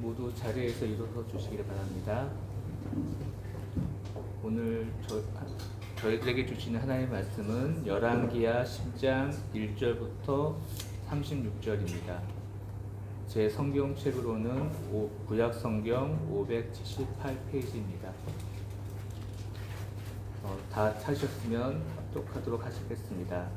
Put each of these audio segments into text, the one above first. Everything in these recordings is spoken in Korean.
모두 자리에서 일어서 주시기를 바랍니다. 오늘 저희들에게 주시는 하나님의 말씀은 열왕기하 10장 1절부터 36절입니다. 제 성경책으로는 구약 성경 578페이지입니다. 다 찾으셨으면 합독하도록 하시겠습니다.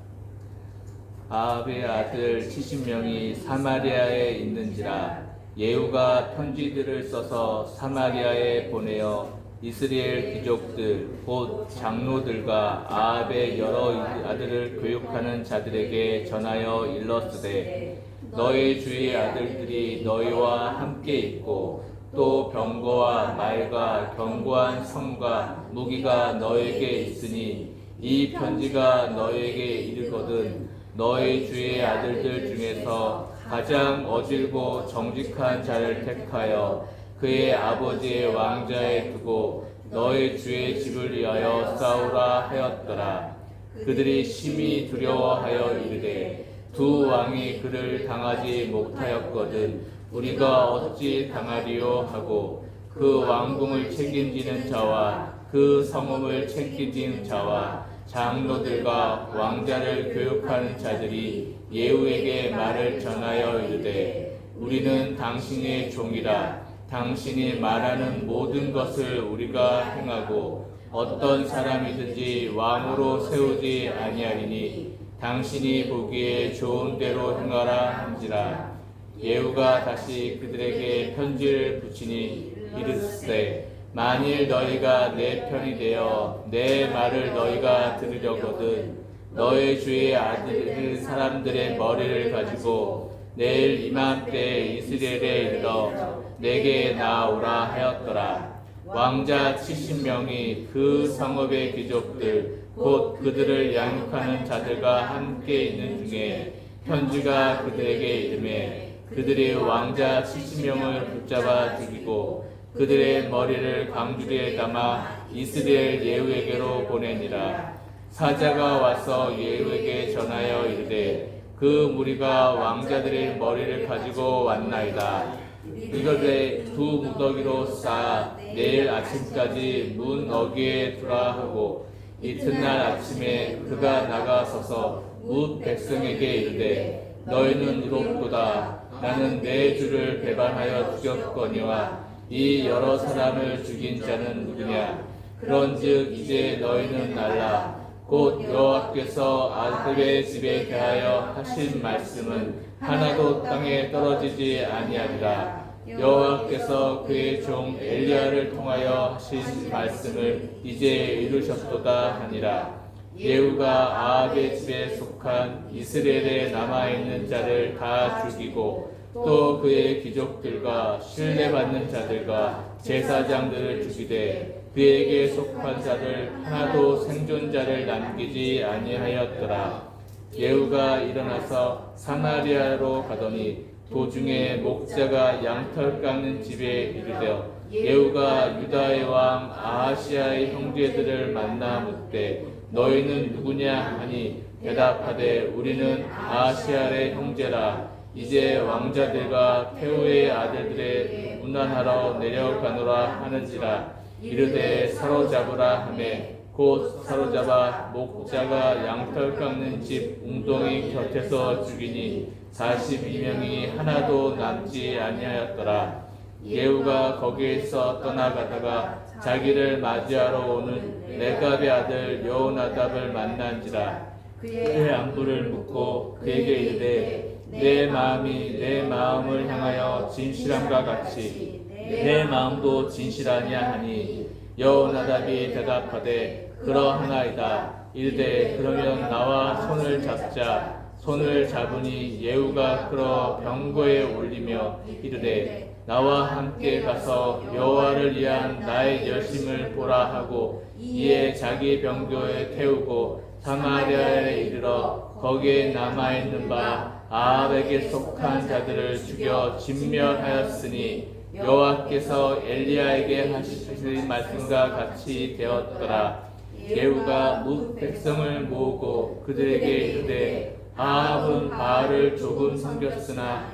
아합의 아들 70명이 사마리아에 있는지라 예후가 편지들을 써서 사마리아에 보내어 이스라엘 귀족들 곧 장로들과 아합의 여러 아들을 교육하는 자들에게 전하여 일렀으되 너희 주의 아들들이 너희와 함께 있고 또 병거와 말과 견고한 성과 무기가 너에게 있으니 이 편지가 너에게 이르거든 너희 주의 아들들 중에서 가장 어질고 정직한 자를 택하여 그의 아버지의 왕자에 두고 너희 주의 집을 위하여 싸우라 하였더라. 그들이 심히 두려워하여 이르되 두 왕이 그를 당하지 못하였거든 우리가 어찌 당하리요 하고 그 왕궁을 책임지는 자와 그 성읍을 책임지는 자와 장로들과 왕자를 교육하는 자들이 예후에게 말을 전하여 이르되 우리는 당신의 종이라 당신이 말하는 모든 것을 우리가 행하고 어떤 사람이든지 왕으로 세우지 아니하리니 당신이 보기에 좋은 대로 행하라 한지라. 예후가 다시 그들에게 편지를 붙이니 이르되 만일 너희가 내 편이 되어 내 말을 너희가 들으려거든 너희 주의 아들 사람들의 머리를 가지고 내일 이맘때에 이스라엘에 이르러 내게 나오라 하였더라. 왕자 70명이 그 성읍의 귀족들 곧 그들을 양육하는 자들과 함께 있는 중에 편지가 그들에게 이르매 그들이 왕자 70명을 붙잡아 죽이고 그들의 머리를 강주리에 담아 이스라엘 예후에게로 보내니라. 사자가 와서 예후에게 전하여 이르되 그 무리가 왕자들의 머리를 가지고 왔나이다. 이것을 두 무더기로 쌓아 내일 아침까지 문 어귀에 두라 하고 이튿날 아침에 그가 나가서서 뭇 백성에게 이르되 너희는 이롭도다. 나는 내 주를 배반하여 죽였거니와 이 여러 사람을 죽인 자는 누구냐? 그런즉 이제 너희는 알라. 곧 여호와께서 아합의 집에 대하여 하신 말씀은 하나도 땅에 떨어지지 아니하리라. 여호와께서 그의 종 엘리야를 통하여 하신 말씀을 이제 이루셨도다 하니라. 예후가 아합의 집에 속한 이스라엘에 남아있는 자를 다 죽이고 또 그의 귀족들과 신뢰받는 자들과 제사장들을 죽이되 그에게 속한 자들 하나도 생존자를 남기지 아니하였더라. 예후가 일어나서 사마리아로 가더니 도중에 목자가 양털 깎는 집에 이르되 예후가 유다의 왕 아하시아의 형제들을 만나 묻되 너희는 누구냐 하니 대답하되 우리는 아하시아의 형제라. 이제 왕자들과 태후의 아들들의 문안하러 내려가노라 하는지라. 이르되 사로잡으라 하매 곧 사로잡아 목자가 양털 깎는 집 웅덩이 곁에서 죽이니 42명이 하나도 남지 아니하였더라. 예후가 거기에서 떠나가다가 자기를 맞이하러 오는 레갑의 아들 여호나답을 만난지라. 그의 안부를 묻고 그에게 이르되 내 마음이 내 마음을 향하여 진실함과 같이 내 마음도 진실하냐 하니 여호나답이 대답하되 그러하나이다. 이르되 그러면 나와 손을 잡자. 손을 잡으니 예후가 끌어 병거에 올리며 이르되 나와 함께 가서 여호와를 위한 나의 열심을 보라 하고 이에 자기 병거에 태우고 사마리아에 이르러 거기에 남아있는 바 아합에게 속한 자들을 죽여 진멸하였으니 여호와께서 엘리야에게 하신 말씀과 같이 되었더라. 예후가 뭇 백성을 모으고 그들에게 이르되 아합은 바알을 조금 섬겼으나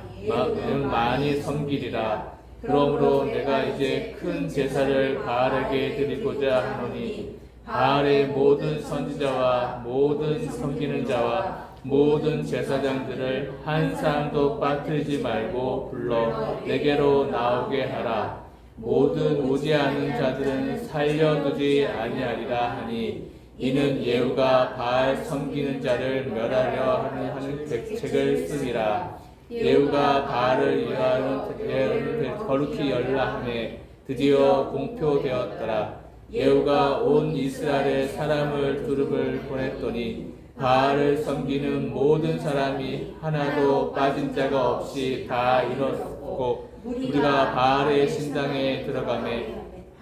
많이 섬기리라. 그러므로 내가 이제 큰 제사를 바알에게 드리고자 하노니 바알의 모든 선지자와 모든 섬기는 자와 모든 제사장들을 한 사람도 빠뜨리지 말고 불러 내게로 나오게 하라. 모든 오지 않은 자들은 살려두지 아니하리라 하니 이는 예후가 바알 섬기는 자를 멸하려 하는 계책을 쓰니라. 예후가 바알을 위하여 거룩히 열라하매 드디어 공표되었더라. 예후가 온 이스라엘의 사람을 두릅을 보냈더니 바알을 섬기는 모든 사람이 하나도 빠진 자가 없이 다 일었고 우리가 바알의 신당에 들어가매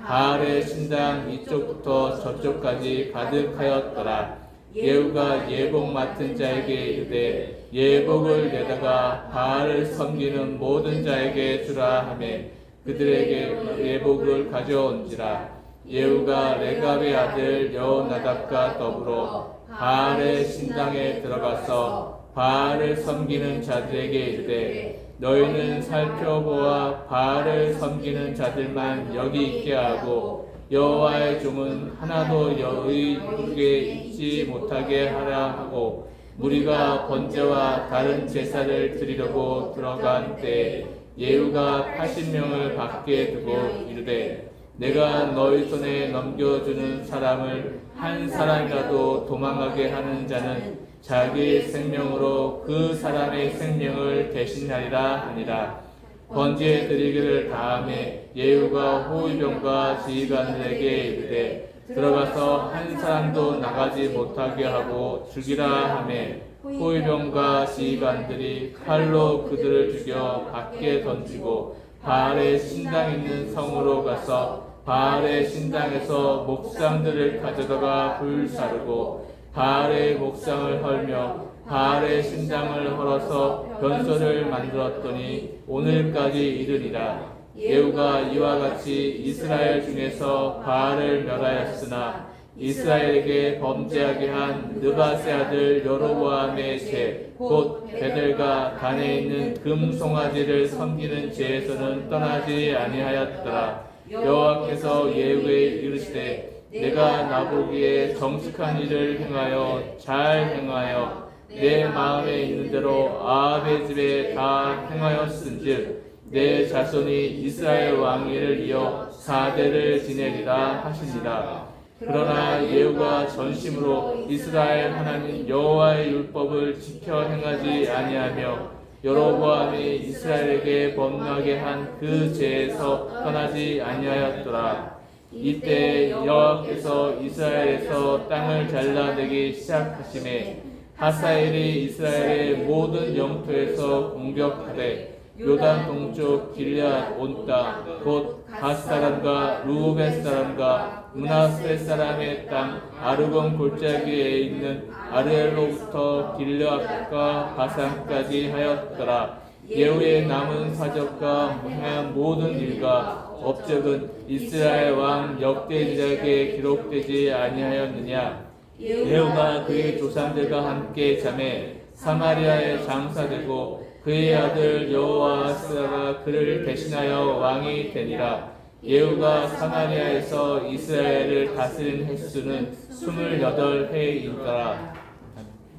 바알의 신당 이쪽부터 저쪽까지 가득하였더라. 예후가 예복 맡은 자에게 이르되 예복을 내다가 바알을 섬기는 모든 자에게 주라 하매 그들에게 예복을 가져온지라. 예후가 레갑의 아들 여호나답과 더불어 바알의 신당에 들어가서 바알을 섬기는 자들에게 이르되 너희는 살펴보아 바알을 섬기는 자들만 여기 있게 하고 여호와의 종은 하나도 너희에게 있지 못하게 하라 하고 무리가 번제와 다른 제사를 드리려고 들어간 때에 예후가 80명을 밖에 두고 이르되 내가 너희 손에 넘겨주는 사람을 한 사람이라도 도망가게 하는 자는 자기 생명으로 그 사람의 생명을 대신하리라 하니라. 번제 드리기를 다음에 예후가 호위병과 지휘관들에게 이르되 들어가서 한 사람도 나가지 못하게 하고 죽이라 하매 호위병과 지휘관들이 칼로 그들을 죽여 밖에 던지고 바알의 신당 있는 성으로 가서 바알의 신당에서 목상들을 가져다가 불사르고 바알의 목상을 헐며 바알의 신당을 헐어서 변소를 만들었더니 오늘까지 이르리라. 예후가 이와 같이 이스라엘 중에서 바알을 멸하였으나 이스라엘에게 범죄하게 한 느바세 아들 여로보암의 죄 곧 베델과 단에 있는 금 송아지를 섬기는 죄에서는 떠나지 아니하였더라. 여호와께서 예후에 이르시되 내가 나보기에 정직한 일을 행하여 잘 행하여 내 마음에 있는 대로 아합의 집에 다 행하였은즉 내 자손이 이스라엘 왕위를 이어 4대를 지내리라 하시니라. 그러나 예후가 전심으로 이스라엘 하나님 여호와의 율법을 지켜 행하지 아니하며 여로보암이 이스라엘에게 범하게 한 그 죄에서 떠나지 아니하였더라. 이때 여호와께서 이스라엘에서 땅을 잘라내기 시작하심에 하사엘이 이스라엘의 모든 영토에서 공격하되 요단 동쪽 길앗 온 땅 곧 갓 사람과 루벤 사람과 므낫세 사람의 땅 아르곤 골짜기에 있는 아르엘로부터 길앗과 바산까지 하였더라. 예후의 남은 사적과 행한 모든 일과 업적은 이스라엘 왕 역대지략에 기록되지 아니하였느냐. 예후가 그의 조상들과 함께 잠에 사마리아에 장사되고 그의 아들 여호아스가 그를 대신하여 왕이 되니라. 예후가 사마리아에서 이스라엘을 다스린 횟수는 28해이더라.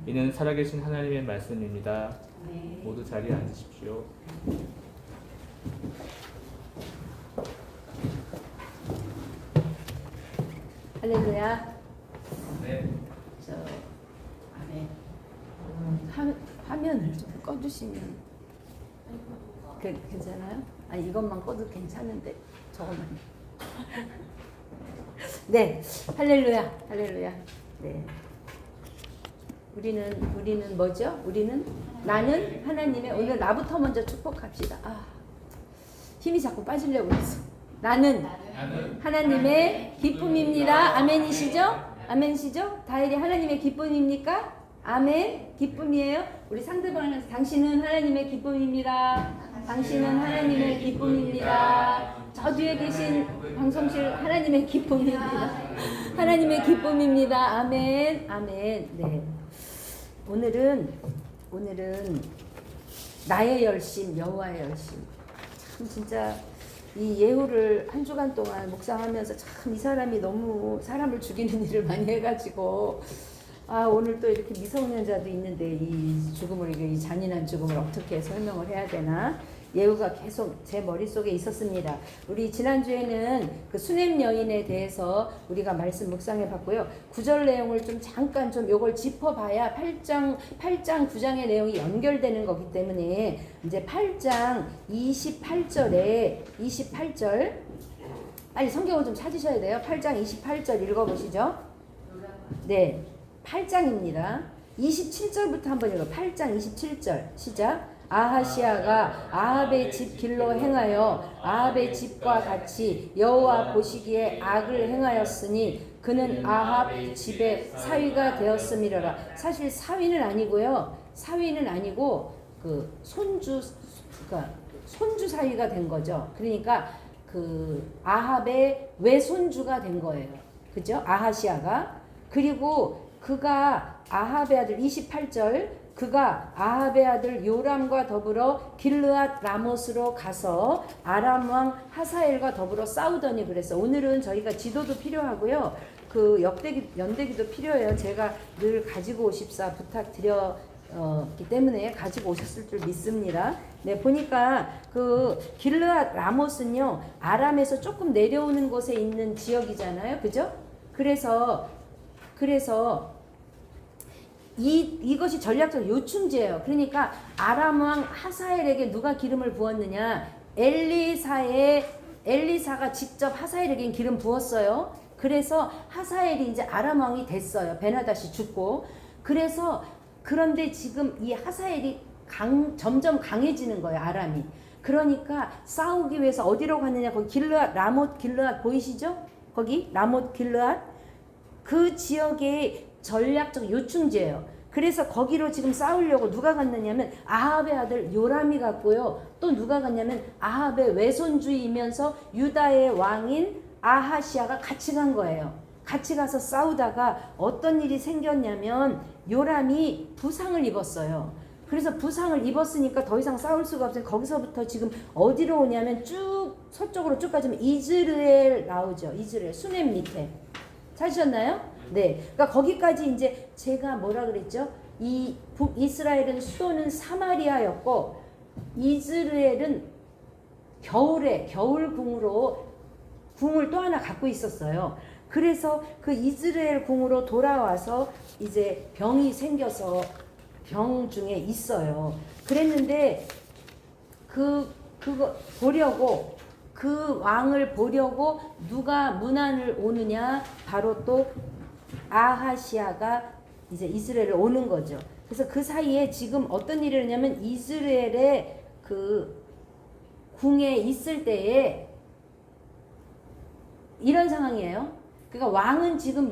이는 살아계신 하나님의 말씀입니다. 모두 자리에 앉으십시오. 할렐루야. 네. 화면을 좀 꺼주시면 괜찮아요? 아니 이것만 꺼도 괜찮은데 저것만. 네, 할렐루야, 할렐루야. 네. 우리는 뭐죠? 우리는 나는 하나님의 오늘 나부터 먼저 축복합시다. 힘이 자꾸 빠지려고 했어. 나는 하나님의 기쁨입니다. 아멘이시죠? 아멘이시죠? 다일이 하나님의 기쁨입니까? 아멘. 기쁨이에요. 우리 상대방을 당신은 하나님의 기쁨입니다. 당신은 하나님의 기쁨입니다. 저 뒤에 계신 방송실 하나님의 기쁨입니다. 하나님의 기쁨입니다. 아멘. 아멘. 네. 오늘은 나의 열심, 여호와의 열심. 참 진짜 이 예후를 한 주간 동안 묵상하면서 참 이 사람이 너무 사람을 죽이는 일을 많이 해가지고 오늘 또 이렇게 미성년자도 있는데 이 죽음을 이 잔인한 죽음을 어떻게 설명을 해야 되나 예후가 계속 제 머릿속에 있었습니다. 우리 지난주에는 그 수냄 여인에 대해서 우리가 말씀 묵상해 봤고요. 구절 내용을 좀 잠깐 좀 요걸 짚어봐야 8장 9장의 내용이 연결되는 거기 때문에 이제 8장 28절에 28절 빨리 성경을 좀 찾으셔야 돼요. 8장 28절 읽어보시죠. 네, 8장입니다. 27절부터 한번 읽어. 8장 27절 시작. 아하시아가 아합의 집 길로 행하여 아합의 집과 같이 여호와 보시기에 악을 행하였으니 그는 아합 집의 사위가 되었음이로라. 사실 사위는 아니고요. 사위는 아니고 그 손주 사위가 된 거죠. 그러니까 그 아합의 외손주가 된 거예요. 그죠? 아하시아가. 그리고 그가 아합의 아들 28절 그가 아합의 아들 요람과 더불어 길르앗 라못으로 가서 아람 왕 하사엘과 더불어 싸우더니 그랬어. 오늘은 저희가 지도도 필요하고요. 그 연대기도 필요해요. 제가 늘 가지고 오십사 부탁드렸기 때문에 가지고 오셨을 줄 믿습니다. 네, 보니까 그 길르앗 라못은요 아람에서 조금 내려오는 곳에 있는 지역이잖아요. 그죠? 그래서 이것이 전략적 요충지예요. 그러니까 아람 왕 하사엘에게 누가 기름을 부었느냐? 엘리사가 직접 하사엘에게 기름 부었어요. 그래서 하사엘이 이제 아람 왕이 됐어요. 베나닷이 죽고. 그런데 지금 이 하사엘이 점점 강해지는 거예요. 아람이. 그러니까 싸우기 위해서 어디로 갔느냐? 거기 길르앗, 라못 길르앗 보이시죠? 거기 라못 길르앗. 그 지역의 전략적 요충지예요. 그래서 거기로 지금 싸우려고 누가 갔느냐면 아합의 아들 요람이 갔고요. 또 누가 갔냐면 아합의 외손주이면서 유다의 왕인 아하시아가 같이 간 거예요. 같이 가서 싸우다가 어떤 일이 생겼냐면 요람이 부상을 입었어요. 그래서 부상을 입었으니까 더 이상 싸울 수가 없어요. 거기서부터 지금 어디로 오냐면 쭉 서쪽으로 쭉 가자면 이즈르엘 나오죠. 이즈르엘 수냄 밑에. 찾으셨나요? 네. 그러니까 거기까지 이제 제가 뭐라 그랬죠? 이 북이스라엘은 수도는 사마리아였고 이스라엘은 겨울에 겨울궁으로 궁을 또 하나 갖고 있었어요. 그래서 그 이스라엘 궁으로 돌아와서 이제 병이 생겨서 병 중에 있어요. 그랬는데 그거 보려고 그 왕을 보려고 누가 문안을 오느냐? 바로 또 아하시아가 이제 이스라엘을 오는 거죠. 그래서 그 사이에 지금 어떤 일이 일어나냐면 이스라엘의 그 궁에 있을 때에 이런 상황이에요. 그러니까 왕은 지금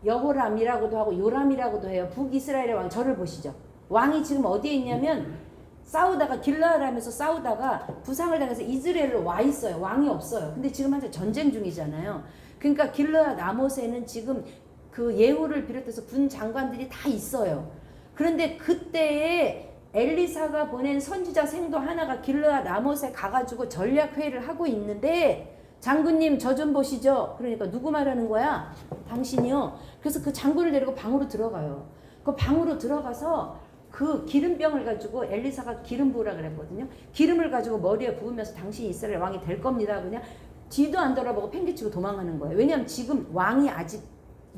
여호람이라고도 하고 요람이라고도 해요. 북이스라엘의 왕. 저를 보시죠. 왕이 지금 어디에 있냐면 싸우다가 길르앗하면서 싸우다가 부상을 당해서 이스라엘로 와 있어요. 왕이 없어요. 근데 지금 한창 전쟁 중이잖아요. 그러니까 길르앗 라못에는 지금 그 예후를 비롯해서 군 장관들이 다 있어요. 그런데 그때에 엘리사가 보낸 선지자 생도 하나가 길르앗 라못에 가가지고 전략 회의를 하고 있는데 장군님 저 좀 보시죠. 그러니까 누구 말하는 거야? 당신이요. 그래서 그 장군을 데리고 방으로 들어가요. 그 방으로 들어가서 그 기름병을 가지고 엘리사가 기름 부으라 그랬거든요. 기름을 가지고 머리에 부으면서 당신이 이스라엘 왕이 될 겁니다. 그냥 뒤도 안 돌아보고 팽개치고 도망가는 거예요. 왜냐하면 지금 왕이 아직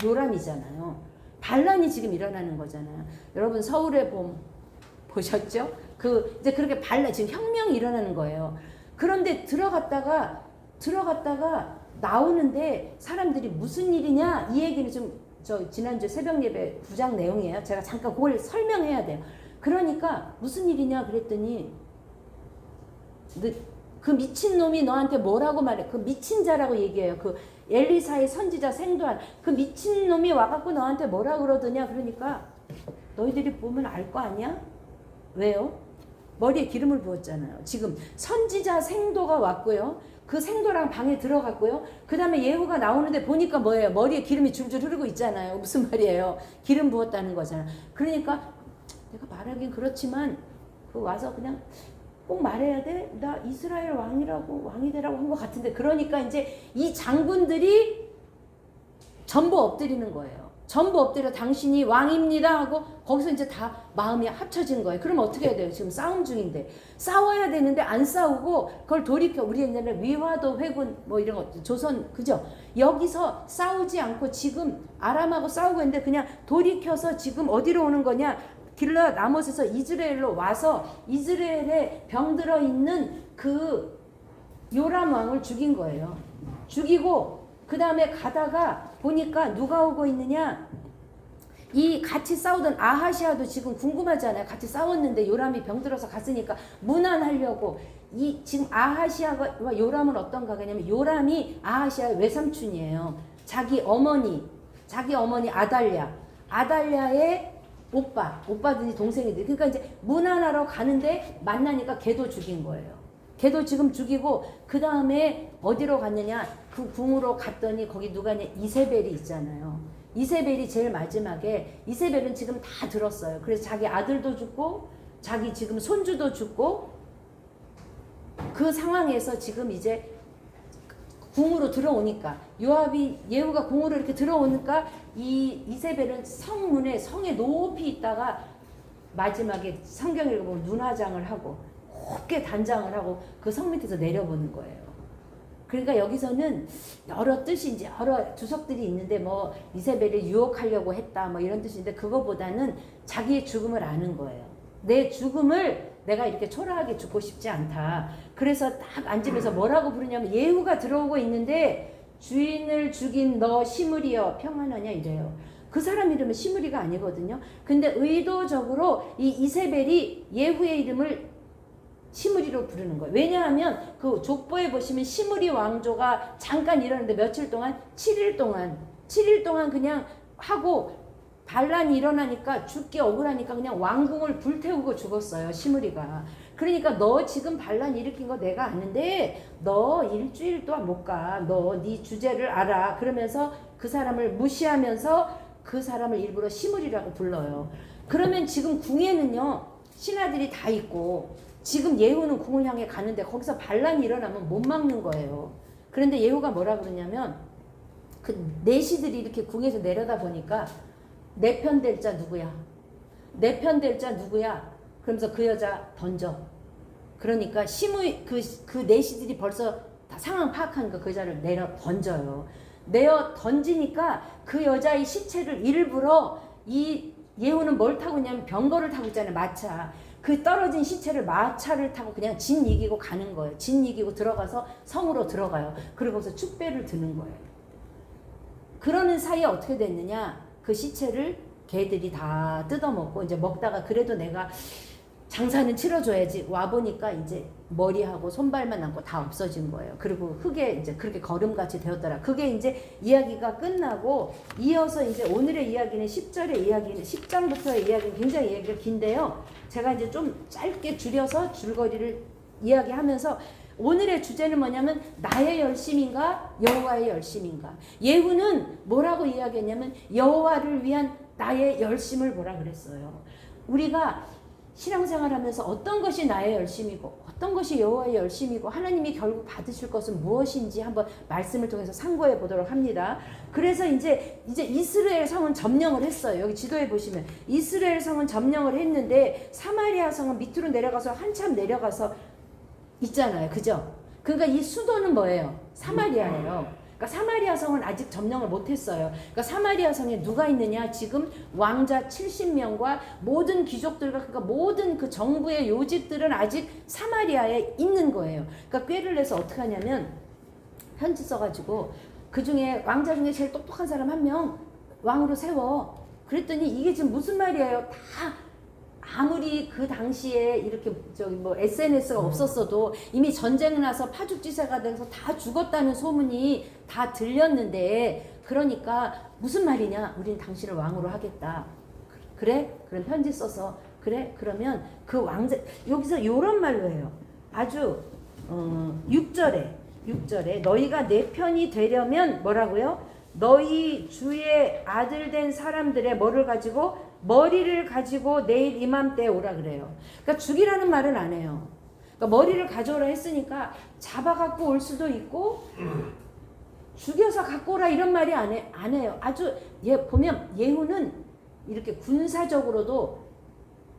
요람이잖아요. 반란이 지금 일어나는 거잖아요. 여러분 서울의 봄 보셨죠? 이제 그렇게 지금 혁명이 일어나는 거예요. 그런데 들어갔다가 나오는데 사람들이 무슨 일이냐? 이 얘기는 저 지난주 새벽 예배 9장 내용이에요. 제가 잠깐 그걸 설명해야 돼요. 그러니까 무슨 일이냐 그랬더니 그 미친 놈이 너한테 뭐라고 말해? 그 미친 자라고 얘기해요. 그 엘리사의 선지자 생도한 그 미친 놈이 와갖고 너한테 뭐라 그러더냐? 그러니까 너희들이 보면 알 거 아니야? 왜요? 머리에 기름을 부었잖아요. 지금 선지자 생도가 왔고요. 그 생도랑 방에 들어갔고요. 그 다음에 예후가 나오는데 보니까 뭐예요? 머리에 기름이 줄줄 흐르고 있잖아요. 무슨 말이에요? 기름 부었다는 거잖아요. 그러니까 내가 말하긴 그렇지만 와서 그냥 꼭 말해야 돼? 나 이스라엘 왕이 되라고 한 것 같은데. 그러니까 이제 이 장군들이 전부 엎드리는 거예요. 전부 엎드려 당신이 왕입니다 하고 거기서 이제 다 마음이 합쳐진 거예요. 그럼 어떻게 해야 돼요? 지금 싸움 중인데. 싸워야 되는데 안 싸우고 그걸 돌이켜. 우리 옛날에 위화도 회군 뭐 이런 거 조선 그죠? 여기서 싸우지 않고 지금 아람하고 싸우고 있는데 그냥 돌이켜서 지금 어디로 오는 거냐? 길라 나못에서 이스라엘로 와서 이스라엘에 병들어 있는 그 요람 왕을 죽인 거예요. 죽이고 그 다음에 가다가 보니까 누가 오고 있느냐? 이 같이 싸우던 아하시아도 지금 궁금하잖아요. 같이 싸웠는데 요람이 병들어서 갔으니까 문안하려고 이 지금 아하시아와 요람은 어떤가 하냐면 요람이 아하시아의 외삼촌이에요. 자기 어머니 아달랴의 오빠든지 동생이들. 그러니까 이제 문안하러 가는데 만나니까 걔도 죽인 거예요. 걔도 지금 죽이고 그 다음에 어디로 갔느냐? 그 궁으로 갔더니 거기 누가냐? 이세벨이 있잖아요. 이세벨이 제일 마지막에 이세벨은 지금 다 들었어요. 그래서 자기 아들도 죽고 자기 지금 손주도 죽고 그 상황에서 지금 이제 궁으로 들어오니까 예후가 궁으로 이렇게 들어오니까 이 이세벨은 성에 높이 있다가 마지막에 성경 읽어보면 눈화장을 하고 곱게 단장을 하고 그 성 밑에서 내려보는 거예요. 그러니까 여기서는 여러 뜻이 이제 여러 주석들이 있는데 뭐 이세벨을 유혹하려고 했다 뭐 이런 뜻인데 그거보다는 자기의 죽음을 아는 거예요. 내 죽음을 내가 이렇게 초라하게 죽고 싶지 않다. 그래서 딱 앉으면서 뭐라고 부르냐면 예후가 들어오고 있는데 주인을 죽인 너 시므리여 평안하냐 이래요. 그 사람 이름은 시므리가 아니거든요. 근데 의도적으로 이 이세벨이 예후의 이름을 시므리로 부르는 거예요. 왜냐하면 그 족보에 보시면 시므리 왕조가 잠깐 일어났는데 며칠 동안 7일 동안 그냥 하고 반란이 일어나니까 죽기 억울하니까 그냥 왕궁을 불태우고 죽었어요. 시므리가. 그러니까 너 지금 반란 일으킨 거 내가 아는데 너 일주일 동안 못 가. 너 네 주제를 알아. 그러면서 그 사람을 무시하면서 그 사람을 일부러 시므리라고 불러요. 그러면 지금 궁에는요. 신하들이 다 있고 지금 예후는 궁을 향해 가는데 거기서 반란이 일어나면 못 막는 거예요. 그런데 예후가 뭐라 그러냐면 그 내시들이 이렇게 궁에서 내려다 보니까 내 편 될 자 누구야? 내 편 될 자 누구야? 그러면서 그 여자 던져. 그러니까 그 내시들이 벌써 다 상황 파악하니까 그 여자를 내려 던져요. 내어 던지니까 그 여자의 시체를 일부러 이 예후는 뭘 타고 있냐면 병거를 타고 있잖아요. 마차. 그 떨어진 시체를 마차를 타고 그냥 진 이기고 가는 거예요. 진 이기고 들어가서 성으로 들어가요. 그리고 거기서 축배를 드는 거예요. 그러는 사이에 어떻게 됐느냐? 그 시체를 개들이 다 뜯어먹고 이제 먹다가 그래도 내가 장사는 치러줘야지 와보니까 이제 머리하고 손발만 남고 다 없어진 거예요. 그리고 흙에 이제 그렇게 거름같이 되었더라. 그게 이제 이야기가 끝나고 이어서 이제 오늘의 이야기는 10절의 이야기는 10장부터의 이야기는 굉장히 이야기가 긴데요. 제가 이제 좀 짧게 줄여서 줄거리를 이야기하면서 오늘의 주제는 뭐냐면 나의 열심인가 여호와의 열심인가. 예후는 뭐라고 이야기했냐면 여호와를 위한 나의 열심을 보라 그랬어요. 우리가 신앙생활하면서 어떤 것이 나의 열심이고 어떤 것이 여호와의 열심이고 하나님이 결국 받으실 것은 무엇인지 한번 말씀을 통해서 상고해 보도록 합니다. 그래서 이제 이스라엘 성은 점령을 했어요. 여기 지도에 보시면 이스라엘 성은 점령을 했는데 사마리아 성은 밑으로 내려가서 한참 내려가서 있잖아요. 그죠? 그러니까 이 수도는 뭐예요? 사마리아예요. 그러니까 사마리아 성은 아직 점령을 못했어요. 그러니까 사마리아 성에 누가 있느냐? 지금 왕자 70명과 모든 귀족들과 그러니까 모든 그 정부의 요직들은 아직 사마리아에 있는 거예요. 그러니까 꾀를 내서 어떻게 하냐면 편지 써가지고 그 중에 왕자 중에 제일 똑똑한 사람 한 명 왕으로 세워. 그랬더니 이게 지금 무슨 말이에요? 다 아무리 그 당시에 이렇게 SNS가 없었어도 이미 전쟁 나서 파죽지세가 돼서 다 죽었다는 소문이 다 들렸는데 그러니까 무슨 말이냐? 우린 당신을 왕으로 하겠다. 그래? 그럼 편지 써서 그래? 그러면 그 왕자 여기서 이런 말로 해요. 아주 6절에 너희가 내 편이 되려면 뭐라고요? 너희 주의 아들 된 사람들의 머리를 가지고 내일 이맘때에 오라 그래요. 그러니까 죽이라는 말은 안 해요. 그러니까 머리를 가져오라 했으니까 잡아갖고 올 수도 있고 죽여서 갖고 오라 이런 말이 안 해요. 아주 보면 예후는 이렇게 군사적으로도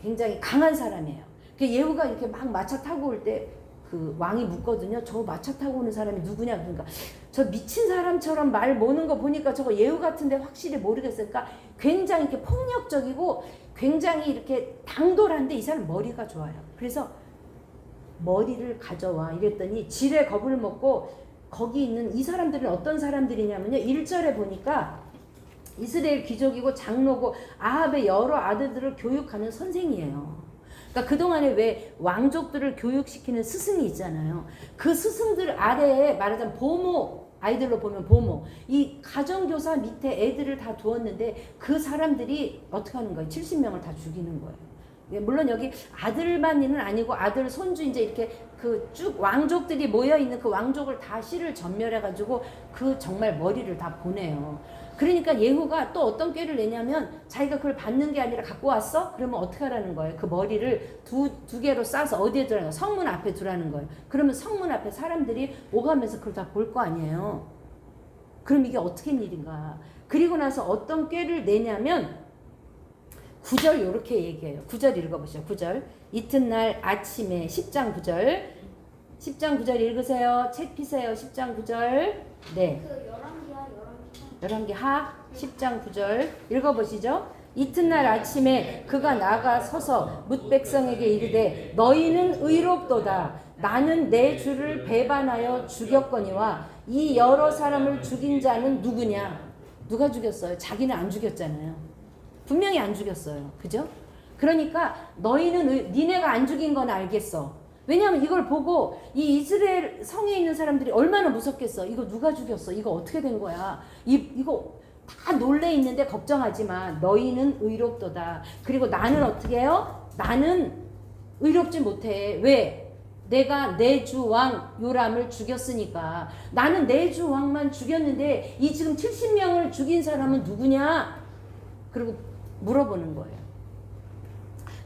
굉장히 강한 사람이에요. 예후가 이렇게 막 마차 타고 올 때 그 왕이 묻거든요. 저 마차 타고 오는 사람이 누구냐. 그러니까 저 미친 사람처럼 말 모는 거 보니까 저거 예후 같은데 확실히 모르겠어요. 그러니까 굉장히 이렇게 폭력적이고 굉장히 이렇게 당돌한데 이 사람 머리가 좋아요. 그래서 머리를 가져와 이랬더니 지레 겁을 먹고 거기 있는 이 사람들은 어떤 사람들이냐면요. 1절에 보니까 이스라엘 귀족이고 장로고 아합의 여러 아들들을 교육하는 선생이에요. 그러니까 그동안에 왜 왕족들을 교육시키는 스승이 있잖아요. 그 스승들 아래에 말하자면 보모, 아이들로 보면 보모, 이 가정교사 밑에 애들을 다 두었는데 그 사람들이 어떻게 하는 거예요? 70명을 다 죽이는 거예요. 물론 여기 아들만은 아니고 아들, 손주 이제 이렇게 그 쭉 왕족들이 모여 있는 그 왕족을 다 씨를 전멸해 가지고 그 정말 머리를 다 보내요. 그러니까 예후가 또 어떤 꾀를 내냐면 자기가 그걸 받는 게 아니라 갖고 왔어? 그러면 어떻게 하라는 거예요? 그 머리를 두 개로 싸서 어디에 두라는 거예요? 성문 앞에 두라는 거예요. 그러면 성문 앞에 사람들이 오가면서 그걸 다 볼 거 아니에요. 그럼 이게 어떻게 된 일인가? 그리고 나서 어떤 꾀를 내냐면 9절 요렇게 얘기해요. 9절 읽어보시죠. 9절. 이튿날 아침에 10장 9절. 10장 9절 읽으세요. 책 피세요. 10장 9절. 네. 열왕기하 10장 9절 읽어보시죠. 이튿날 아침에 그가 나가 서서 뭇 백성에게 이르되 너희는 의롭도다. 나는 내 주를 배반하여 죽였거니와 이 여러 사람을 죽인 자는 누구냐? 누가 죽였어요? 자기는 안 죽였잖아요. 분명히 안 죽였어요. 그죠? 그러니까 너희는 니네가 안 죽인 건 알겠어. 왜냐하면 이걸 보고 이 이스라엘 성에 있는 사람들이 얼마나 무섭겠어. 이거 누가 죽였어? 이거 어떻게 된 거야? 이거 다 놀래 있는데 걱정하지 마. 너희는 의롭도다. 그리고 나는 어떻게 해요? 나는 의롭지 못해. 왜? 내가 내 주 왕 요람을 죽였으니까. 나는 내 주 왕만 죽였는데 이 지금 70명을 죽인 사람은 누구냐? 그리고 물어보는 거예요.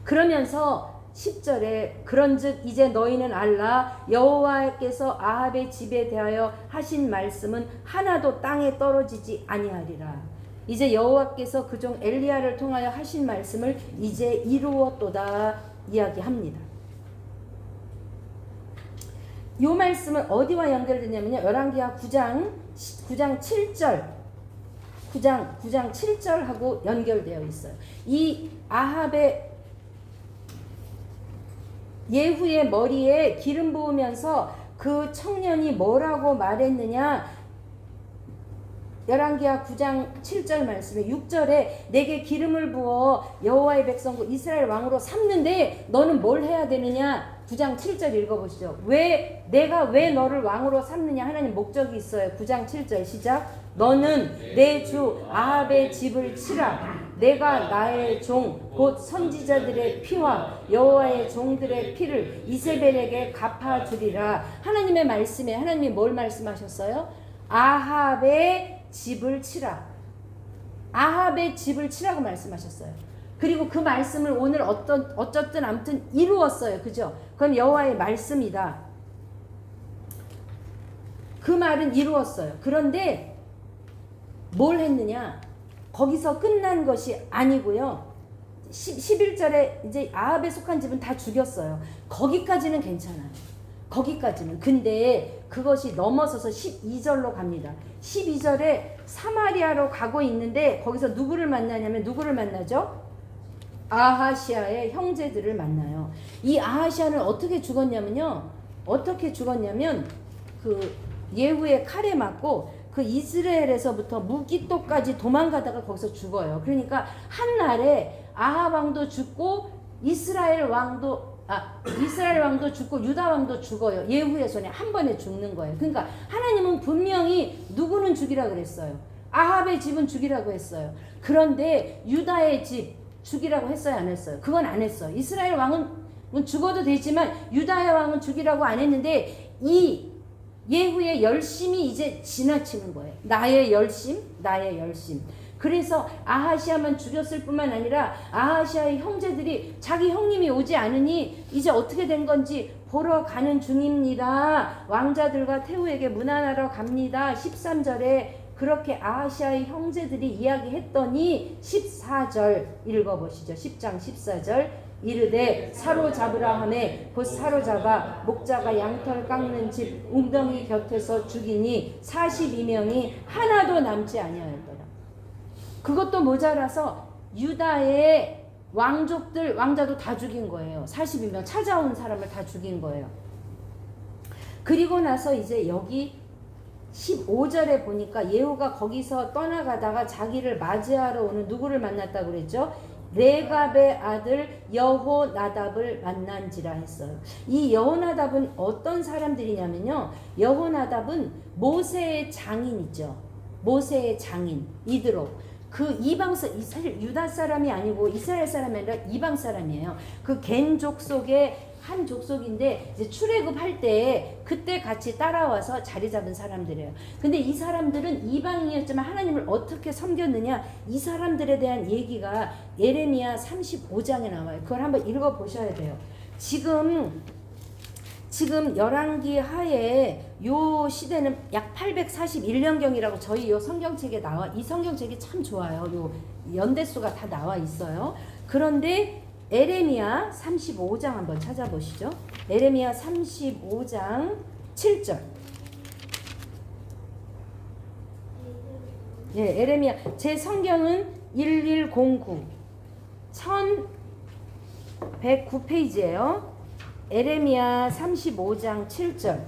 그러면서 10절에 그런즉 이제 너희는 알라 여호와께서 아합의 집에 대하여 하신 말씀은 하나도 땅에 떨어지지 아니하리라. 이제 여호와께서 그종 엘리야를 통하여 하신 말씀을 이제 이루었도다 이야기합니다. 이 말씀은 어디와 연결되냐면요. 열왕기하 9장 7절 9장 7절하고 연결되어 있어요. 이 아합의 예후의 머리에 기름 부으면서 그 청년이 뭐라고 말했느냐? 열왕기하 9장 7절 말씀에 6절에 내게 기름을 부어 여호와의 백성과 이스라엘 왕으로 삼는데 너는 뭘 해야 되느냐? 9장 7절 읽어보시죠. 내가 왜 너를 왕으로 삼느냐? 하나님 목적이 있어요. 9장 7절 시작. 너는 내 주 아합의 집을 치라. 내가 나의 종 곧 선지자들의 피와 여호와의 종들의 피를 이세벨에게 갚아주리라. 하나님의 말씀에 하나님이 뭘 말씀하셨어요? 아합의 집을 치라. 아합의 집을 치라고 말씀하셨어요. 그리고 그 말씀을 오늘 어쨌든 아무튼 이루었어요. 그죠? 그건 여호와의 말씀이다. 그 말은 이루었어요. 그런데 뭘 했느냐? 거기서 끝난 것이 아니고요. 11절에 이제 아합에 속한 집은 다 죽였어요. 거기까지는 괜찮아요. 거기까지는. 근데 그것이 넘어서서 12절로 갑니다. 12절에 사마리아로 가고 있는데 거기서 누구를 만나냐면 누구를 만나죠? 아하시아의 형제들을 만나요. 이 아하시아는 어떻게 죽었냐면요. 그 예후의 칼에 맞고 그 이스라엘에서부터 무기토까지 도망가다가 거기서 죽어요. 그러니까 한날에 아합 왕도 죽고 이스라엘 왕도 죽고 유다 왕도 죽어요. 예후의 손에 한 번에 죽는 거예요. 그러니까 하나님은 분명히 누구는 죽이라 그랬어요. 아합의 집은 죽이라고 했어요. 그런데 유다의 집 죽이라고 했어요, 안 했어요? 그건 안 했어요. 이스라엘 왕은 죽어도 되지만 유다의 왕은 죽이라고 안 했는데 이 예후의 열심이 이제 지나치는 거예요. 나의 열심. 그래서 아하시아만 죽였을 뿐만 아니라 아하시아의 형제들이 자기 형님이 오지 않으니 이제 어떻게 된 건지 보러 가는 중입니다. 왕자들과 태후에게 문안하러 갑니다. 13절에 그렇게 아하시아의 형제들이 이야기했더니 14절 읽어보시죠. 10장 14절 이르되 사로잡으라 하매 곧 사로잡아 목자가 양털 깎는 집 웅덩이 곁에서 죽이니 42명이 하나도 남지 아니하였더라. 그것도 모자라서 유다의 왕족들 왕자도 다 죽인 거예요. 42명 찾아온 사람을 다 죽인 거예요. 그리고 나서 이제 여기 15절에 보니까 예후가 거기서 떠나가다가 자기를 맞이하러 오는 누구를 만났다고 그랬죠? 레갑의 아들 여호나답을 만난지라 했어요. 이 여호나답은 어떤 사람들이냐면요. 여호나답은 모세의 장인이죠. 모세의 장인 이드로. 그 사실 유다 사람이 아니고 이스라엘 사람이 아니라 이방 사람이에요. 그 겐 족속의 한 족속인데 이제 출애굽할 때 그때 같이 따라와서 자리 잡은 사람들이에요. 근데 이 사람들은 이방인이었지만 하나님을 어떻게 섬겼느냐, 이 사람들에 대한 얘기가 예레미야 35장에 나와요. 그걸 한번 읽어 보셔야 돼요. 지금 열왕기 하에 요 시대는 약 841년경이라고 저희 요 성경책에 나와. 이 성경책이 참 좋아요. 요 연대수가 다 나와 있어요. 그런데 에레미야 35장 한번 찾아보시죠. 에레미야 35장 7절. 예, 에레미야 제 성경은 1109 1109페이지예요. 에레미야 35장 7절.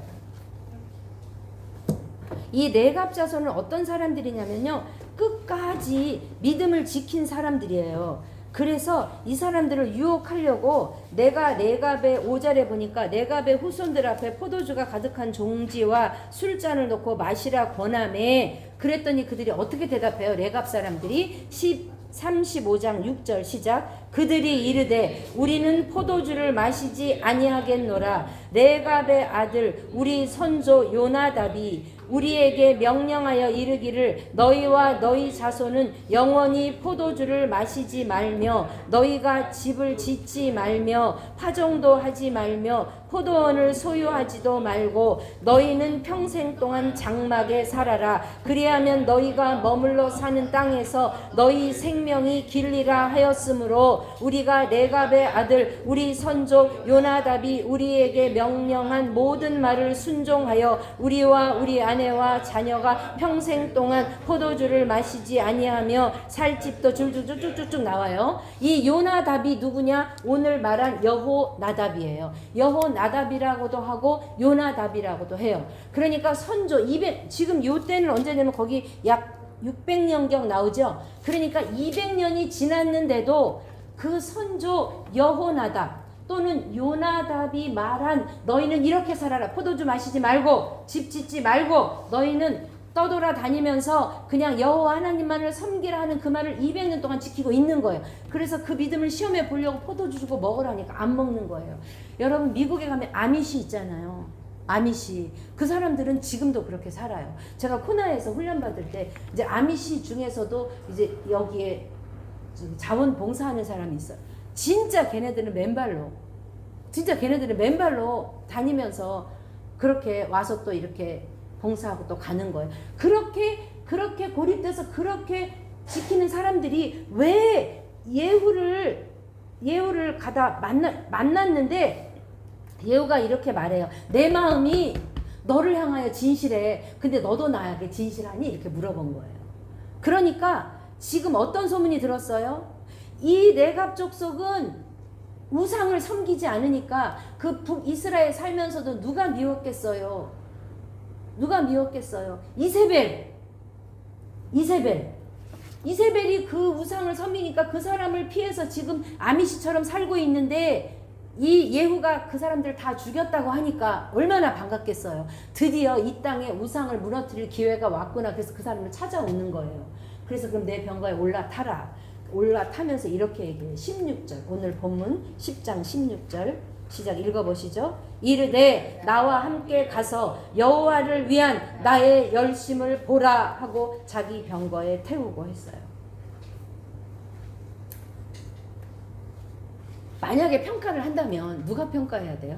이 레갑 자손은 어떤 사람들이냐면요. 끝까지 믿음을 지킨 사람들이에요. 그래서 이 사람들을 유혹하려고 내가 레갑의 5절에 보니까 레갑의 후손들 앞에 포도주가 가득한 종지와 술잔을 놓고 마시라 권하매 그랬더니 그들이 어떻게 대답해요? 레갑 사람들이 35장 6절 시작. 그들이 이르되 우리는 포도주를 마시지 아니하겠노라. 레갑의 아들 우리 선조 요나답이 우리에게 명령하여 이르기를 너희와 너희 자손은 영원히 포도주를 마시지 말며 너희가 집을 짓지 말며 파종도 하지 말며 포도원을 소유하지도 말고 너희는 평생 동안 장막에 살아라. 그리하면 너희가 머물러 사는 땅에서 너희 생명이 길리라 하였으므로 우리가 레갑의 아들 우리 선조 요나답이 우리에게 명령한 모든 말을 순종하여 우리와 우리 아내와 자녀가 평생 동안 포도주를 마시지 아니하며 살 집도 줄줄쭉쭉쭉 나와요. 이 요나답이 누구냐? 오늘 말한 여호나답이에요. 여호나답이라고도 하고 요나답이라고도 해요. 그러니까 선조 지금 요 때는 언제냐면 거기 약 600년경 나오죠. 그러니까 200년이 지났는데도 그 선조 여호나답 또는 요나답이 말한 너희는 이렇게 살아라. 포도주 마시지 말고 집 짓지 말고 너희는 떠돌아다니면서 그냥 여호와 하나님만을 섬기라 하는 그 말을 200년 동안 지키고 있는 거예요. 그래서 그 믿음을 시험해 보려고 포도주 주고 먹으라니까 안 먹는 거예요. 여러분 미국에 가면 아미시 있잖아요. 아미시 그 사람들은 지금도 그렇게 살아요. 제가 코나에서 훈련 받을 때 이제 아미시 중에서도 이제 여기에 자원봉사하는 사람이 있어요. 진짜 걔네들은 맨발로 다니면서 그렇게 와서 또 이렇게 봉사하고 또 가는 거예요. 그렇게 고립돼서 그렇게 지키는 사람들이 왜 예후를 가다 만났는데 예후가 이렇게 말해요. 내 마음이 너를 향하여 진실해. 근데 너도 나에게 진실하니? 이렇게 물어본 거예요. 그러니까 지금 어떤 소문이 들었어요? 이 레갑 족속은 우상을 섬기지 않으니까 그 북이스라엘 살면서도 누가 미웠겠어요? 이세벨이 그 우상을 섬기니까 그 사람을 피해서 지금 아미시처럼 살고 있는데 이 예후가 그 사람들 다 죽였다고 하니까 얼마나 반갑겠어요. 드디어 이 땅에 우상을 무너뜨릴 기회가 왔구나. 그래서 그 사람을 찾아오는 거예요. 그래서 그럼 내 병가에 올라타면서 이렇게 얘기해요. 16절 오늘 본문 10장 16절 시작 읽어보시죠. 이르되 나와 함께 가서 여호와를 위한 나의 열심을 보라 하고 자기 병거에 태우고 했어요. 만약에 평가를 한다면 누가 평가해야 돼요?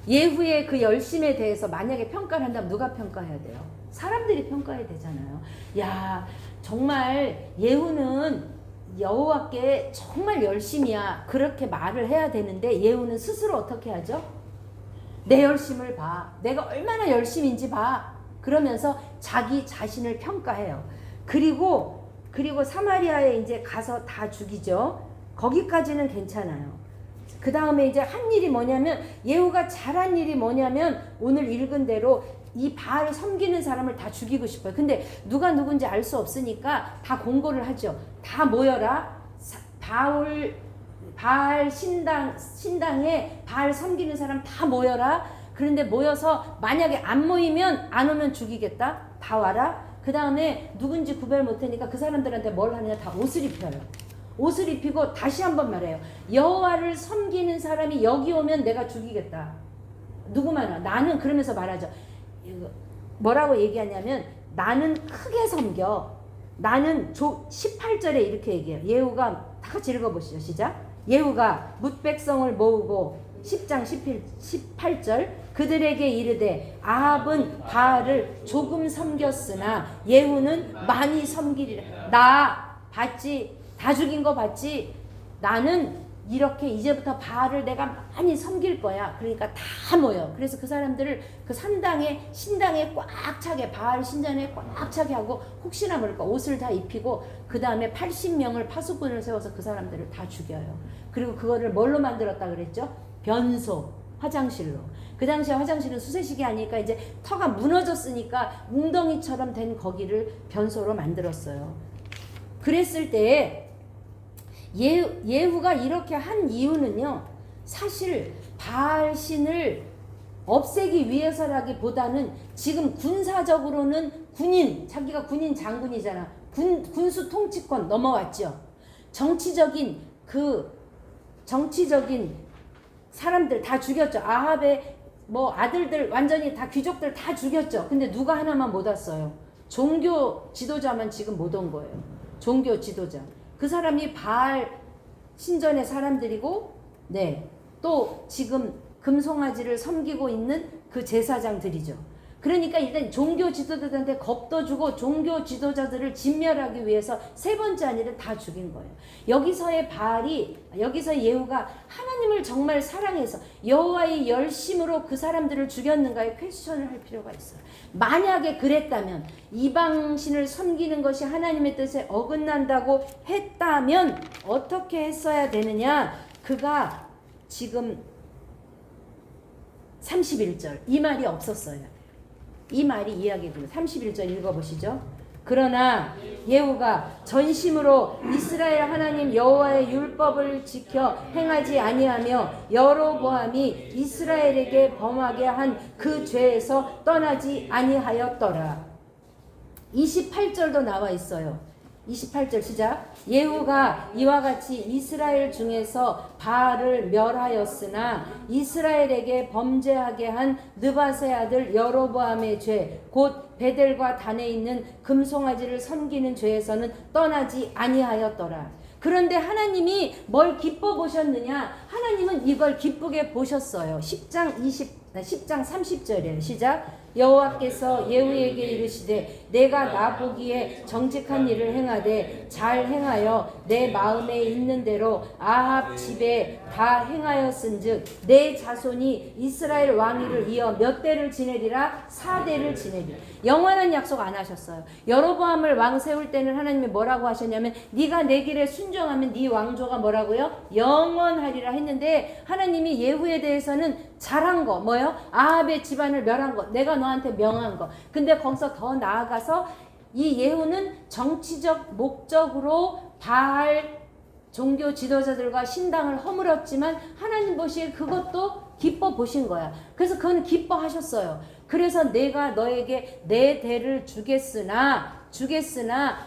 예후의 그 열심에 대해서 만약에 평가를 한다면 누가 평가해야 돼요? 사람들이 평가해야 되잖아요. 야, 정말 예후는 여호와께 정말 열심이야. 그렇게 말을 해야 되는데 예후는 스스로 어떻게 하죠? 내 열심을 봐. 내가 얼마나 열심인지 봐. 그러면서 자기 자신을 평가해요. 그리고 사마리아에 이제 가서 다 죽이죠. 거기까지는 괜찮아요. 그 다음에 이제 한 일이 뭐냐면 예후가 잘한 일이 뭐냐면 오늘 읽은 대로 이 바알 섬기는 사람을 다 죽이고 싶어요. 근데 누가 누군지 알 수 없으니까 다 공고를 하죠. 다 모여라. 바알 신당에 바알 섬기는 사람 다 모여라. 그런데 모여서 만약에 안 모이면 안 오면 죽이겠다. 다 와라. 그 다음에 누군지 구별 못하니까 그 사람들한테 뭘 하느냐 다 옷을 입혀요. 옷을 입히고 다시 한번 말해요. 여호와를 섬기는 사람이 여기 오면 내가 죽이겠다. 누구만 와. 나는 그러면서 말하죠. 뭐라고 얘기하냐면 나는 크게 섬겨. 나는 18절에 이렇게 얘기해요. 예후가 다 같이 읽어보시죠. 시작. 예후가 뭇백성을 모으고 10장 18절 그들에게 이르되 아합은 바알을 조금 섬겼으나 예후는 많이 섬기리라. 나 봤지? 다 죽인 거 봤지? 나는 이렇게 이제부터 바알을 내가 많이 섬길 거야. 그러니까 다 모여. 그래서 그 사람들을 그 신당에 꽉 차게 바알 신전에 꽉 차게 하고 혹시나 모를까 옷을 다 입히고 그 다음에 80명을 파수꾼을 세워서 그 사람들을 다 죽여요. 그리고 그거를 뭘로 만들었다 그랬죠? 변소, 화장실로. 그 당시에 화장실은 수세식이 아니니까 이제 터가 무너졌으니까 웅덩이처럼 된 거기를 변소로 만들었어요. 그랬을 때 예후가 이렇게 한 이유는요, 사실 바알 신을 없애기 위해서라기보다는 지금 군사적으로는 자기가 군인 장군이잖아. 군수 통치권 넘어왔죠. 정치적인 사람들 다 죽였죠. 아합의 아들들 완전히 다 귀족들 다 죽였죠. 근데 누가 하나만 못 왔어요. 종교 지도자만 지금 못 온 거예요. 종교 지도자. 그 사람이 바알 신전의 사람들이고, 또 지금 금송아지를 섬기고 있는 그 제사장들이죠. 그러니까 일단 종교 지도자들한테 겁도 주고 종교 지도자들을 진멸하기 위해서 세 번째 아니를 다 죽인 거예요. 여기서 예후가 하나님을 정말 사랑해서 여호와의 열심으로 그 사람들을 죽였는가에 퀘스천을 할 필요가 있어요. 만약에 그랬다면, 이방신을 섬기는 것이 하나님의 뜻에 어긋난다고 했다면 어떻게 했어야 되느냐? 그가 지금 31절 이 말이 없었어요. 이 말이 이야기입니다. 31절 읽어보시죠. 그러나 예후가 전심으로 이스라엘 하나님 여호와의 율법을 지켜 행하지 아니하며 여로보암이 이스라엘에게 범하게 한 그 죄에서 떠나지 아니하였더라. 28절도 나와 있어요. 28절 시작. 예후가 이와 같이 이스라엘 중에서 바알을 멸하였으나 이스라엘에게 범죄하게 한 느밧의 아들 여로보암의 죄 곧 베델과 단에 있는 금송아지를 섬기는 죄에서는 떠나지 아니하였더라. 그런데 하나님이 뭘 기뻐 보셨느냐? 하나님은 이걸 기쁘게 보셨어요. 10장 30절이에요. 시작. 여호와께서 예후에게 이르시되 내가 나 보기에 정직한 일을 행하되 잘 행하여 내 마음에 있는 대로 아합 집에 다 행하였은즉 내 자손이 이스라엘 왕위를 이어 몇 대를 지내리라? 4대를 지내리라. 영원한 약속 안 하셨어요. 여로보암을 왕 세울 때는 하나님이 뭐라고 하셨냐면 네가 내 길에 순종하면 네 왕조가 뭐라고요? 영원하리라 했는데, 하나님이 예후에 대해서는 잘한 거 뭐요? 아합의 집안을 멸한 거, 내가 너한테 명한 거. 근데 거기서 더 나아가서 이 예후는 정치적 목적으로 바알 종교 지도자들과 신당을 허물었지만 하나님 보시기에 그것도 기뻐 보신 거야. 그래서 그건 기뻐하셨어요. 그래서 내가 너에게 내 대를 주겠으나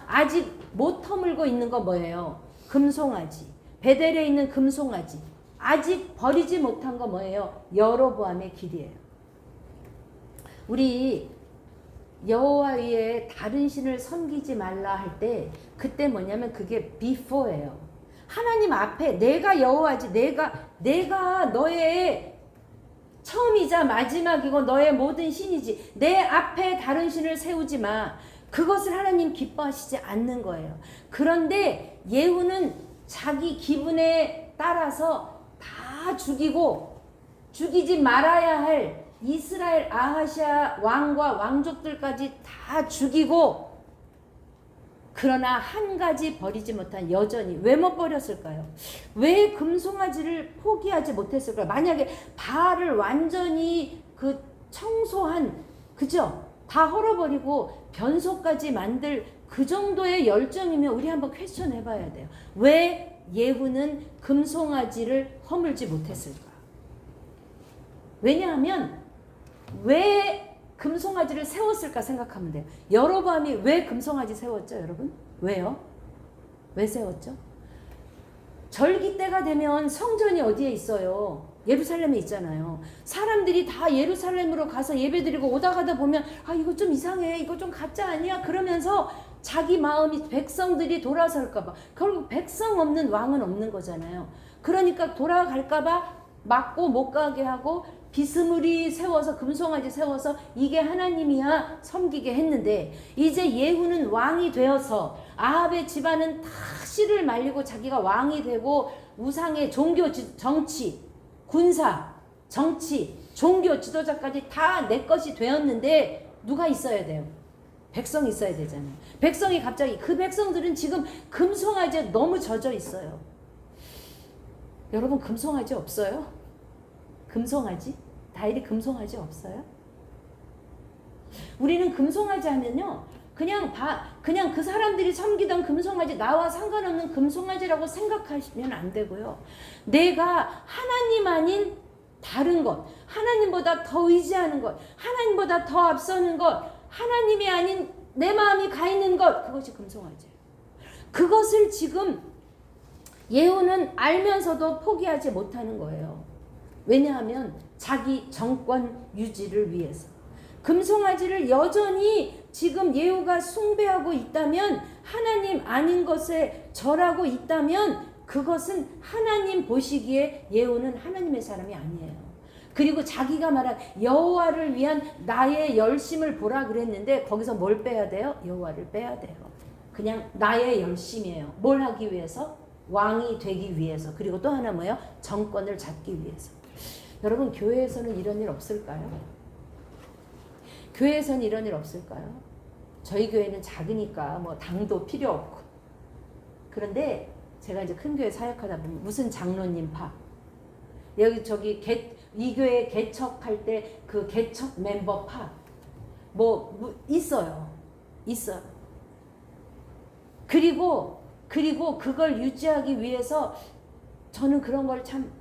아직 못 허물고 있는 거 뭐예요? 금송아지. 베델에 있는 금송아지. 아직 버리지 못한 거 뭐예요? 여로보암의 길이에요. 우리 여호와 위에 다른 신을 섬기지 말라 할 때 그때 뭐냐면 그게 before예요. 하나님 앞에 내가 여호와지, 내가 너의 처음이자 마지막이고 너의 모든 신이지, 내 앞에 다른 신을 세우지 마. 그것을 하나님 기뻐하시지 않는 거예요. 그런데 예후는 자기 기분에 따라서 다 죽이지 말아야 할 이스라엘 아하시아 왕과 왕족들까지 다 죽이고, 그러나 한 가지 버리지 못한, 여전히 왜 못 버렸을까요? 왜 금송아지를 포기하지 못했을까요? 만약에 바알을 완전히 그 청소한, 그죠? 다 헐어버리고 변소까지 만들 그 정도의 열정이면 우리 한번 퀘스천 해봐야 돼요. 왜 예후는 금송아지를 허물지 못했을까? 왜냐하면 왜 금송아지를 세웠을까 생각하면 돼요. 여로보암이 왜 금송아지 세웠죠, 여러분? 왜요? 왜 세웠죠? 절기 때가 되면 성전이 어디에 있어요? 예루살렘에 있잖아요. 사람들이 다 예루살렘으로 가서 예배드리고 오다 가다 보면 아, 이거 좀 이상해, 이거 좀 가짜 아니야? 그러면서 자기 마음이 백성들이 돌아설까 봐. 결국 백성 없는 왕은 없는 거잖아요. 그러니까 돌아갈까 봐 막고 못 가게 하고 비스무리 세워서, 금송아지 세워서 이게 하나님이야 섬기게 했는데, 이제 예후는 왕이 되어서 아합의 집안은 다 씨를 말리고 자기가 왕이 되고 우상의 종교, 정치, 군사, 정치, 종교 지도자까지 다 내 것이 되었는데 누가 있어야 돼요? 백성이 있어야 되잖아요. 백성이 갑자기, 그 백성들은 지금 금송아지에 너무 젖어 있어요. 여러분 금송아지 없어요? 금송아지? 다일이 금송아지 없어요? 우리는 금송아지 하면요, 그냥 그 사람들이 섬기던 금송아지, 나와 상관없는 금송아지라고 생각하시면 안 되고요. 내가 하나님 아닌 다른 것, 하나님보다 더 의지하는 것, 하나님보다 더 앞서는 것, 하나님이 아닌 내 마음이 가 있는 것, 그것이 금송아지예요. 그것을 지금 예후는 알면서도 포기하지 못하는 거예요. 왜냐하면 자기 정권 유지를 위해서. 금송아지를 여전히 지금 예후가 숭배하고 있다면, 하나님 아닌 것에 절하고 있다면, 그것은 하나님 보시기에 예후는 하나님의 사람이 아니에요. 그리고 자기가 말한 여호와를 위한 나의 열심을 보라 그랬는데, 거기서 뭘 빼야 돼요? 여호와를 빼야 돼요. 그냥 나의 열심이에요. 뭘 하기 위해서? 왕이 되기 위해서. 그리고 또 하나 뭐예요? 정권을 잡기 위해서. 여러분 교회에서는 이런 일 없을까요? 교회에서는 이런 일 없을까요? 저희 교회는 작으니까 뭐 당도 필요 없고. 그런데 제가 이제 큰 교회 사역하다 보면 무슨 장로님 파, 여기 저기 이 교회 개척할 때 그 개척 멤버 파, 뭐 있어요. 그리고 그걸 유지하기 위해서 저는 그런 걸 참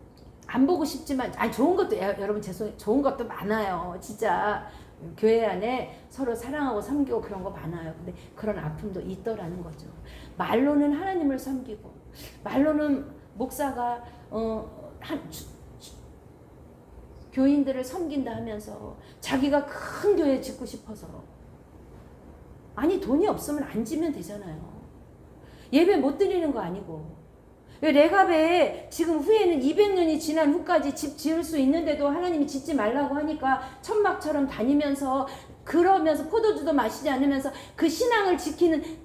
안 보고 싶지만, 좋은 것도, 여러분 죄송해요, 좋은 것도 많아요. 진짜 교회 안에 서로 사랑하고 섬기고 그런 거 많아요. 근데 그런 아픔도 있더라는 거죠. 말로는 하나님을 섬기고, 말로는 목사가 교인들을 섬긴다 하면서 자기가 큰 교회 짓고 싶어서, 아니 돈이 없으면 안 지면 되잖아요. 예배 못 드리는 거 아니고. 레갑에 지금 후에는 200년이 지난 후까지 집 지을 수 있는데도 하나님이 짓지 말라고 하니까 천막처럼 다니면서, 그러면서 포도주도 마시지 않으면서 그 신앙을 지키는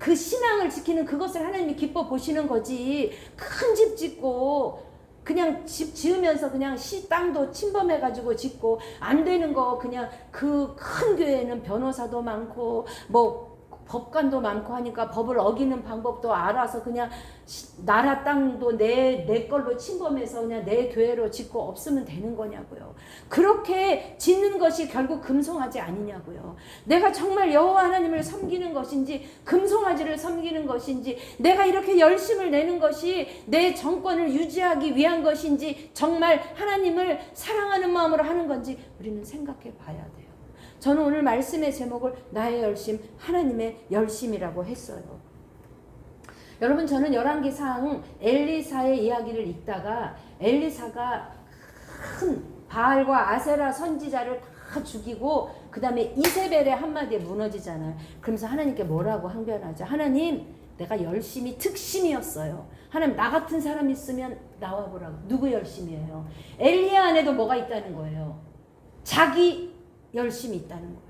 그것을 하나님이 기뻐 보시는 거지. 큰 집 짓고 그냥 집 지으면서 그냥 땅도 침범해가지고 짓고, 안 되는 거 그냥, 그 큰 교회는 변호사도 많고 뭐 법관도 많고 하니까 법을 어기는 방법도 알아서 그냥 나라 땅도 내 걸로 침범해서 그냥 내 교회로 짓고 없으면 되는 거냐고요. 그렇게 짓는 것이 결국 금송아지 아니냐고요. 내가 정말 여호와 하나님을 섬기는 것인지 금송아지를 섬기는 것인지, 내가 이렇게 열심을 내는 것이 내 정권을 유지하기 위한 것인지, 정말 하나님을 사랑하는 마음으로 하는 건지 우리는 생각해 봐야 돼요. 저는 오늘 말씀의 제목을 나의 열심, 하나님의 열심이라고 했어요. 여러분 저는 열왕기상 엘리사의 이야기를 읽다가, 엘리사가 큰 바알과 아세라 선지자를 다 죽이고 그 다음에 이세벨의 한마디에 무너지잖아요. 그러면서 하나님께 뭐라고 항변하죠? 하나님, 내가 열심히 특심이었어요. 하나님 나 같은 사람 있으면 나와보라고. 누구 열심이에요? 엘리야 안에도 뭐가 있다는 거예요? 자기 열심이 있다는 거예요.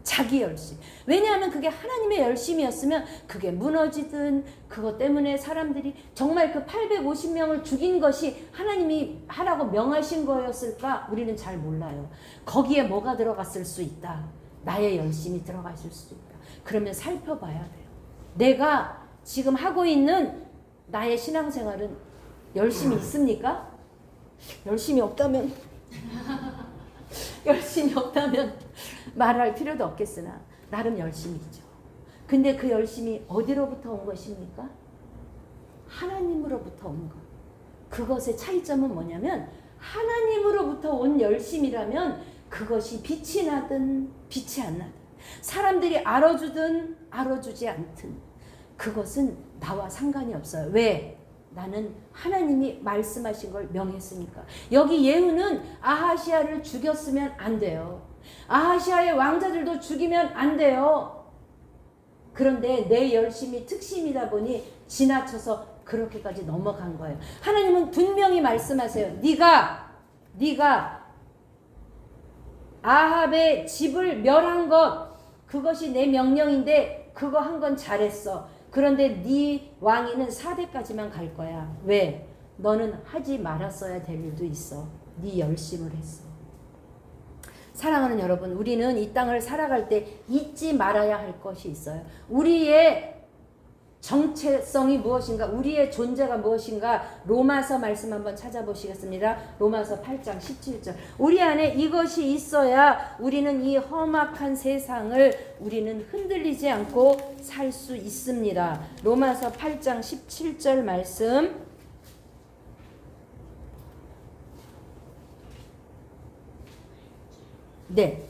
자기 열심. 왜냐하면 그게 하나님의 열심이었으면 그게 무너지든 그것 때문에 사람들이 정말 그 850명을 죽인 것이 하나님이 하라고 명하신 거였을까? 우리는 잘 몰라요. 거기에 뭐가 들어갔을 수 있다. 나의 열심이 들어갔을 수도 있다. 그러면 살펴봐야 돼요. 내가 지금 하고 있는 나의 신앙생활은 열심히 있습니까? 열심히 없다면 말할 필요도 없겠으나 나름 열심히 있죠. 근데 그 열심이 어디로부터 온 것입니까? 하나님으로부터 온 것. 그것의 차이점은 뭐냐면 하나님으로부터 온 열심이라면 그것이 빛이 나든 빛이 안 나든 사람들이 알아주든 알아주지 않든 그것은 나와 상관이 없어요. 왜? 나는 하나님이 말씀하신 걸 명했으니까. 여기 예후는 아하시아를 죽였으면 안 돼요. 아하시아의 왕자들도 죽이면 안 돼요. 그런데 내 열심이 특심이다 보니 지나쳐서 그렇게까지 넘어간 거예요. 하나님은 분명히 말씀하세요. 네가 아합의 집을 멸한 것 그것이 내 명령인데 그거 한 건 잘했어. 그런데 네 왕위는 4대까지만 갈 거야. 왜? 너는 하지 말았어야 될 일도 있어. 네 열심을 했어. 사랑하는 여러분, 우리는 이 땅을 살아갈 때 잊지 말아야 할 것이 있어요. 우리의 정체성이 무엇인가? 우리의 존재가 무엇인가? 로마서 말씀 한번 찾아보시겠습니다. 로마서 8장 17절. 우리 안에 이것이 있어야 우리는 이 험악한 세상을 우리는 흔들리지 않고 살 수 있습니다. 로마서 8장 17절 말씀. 네.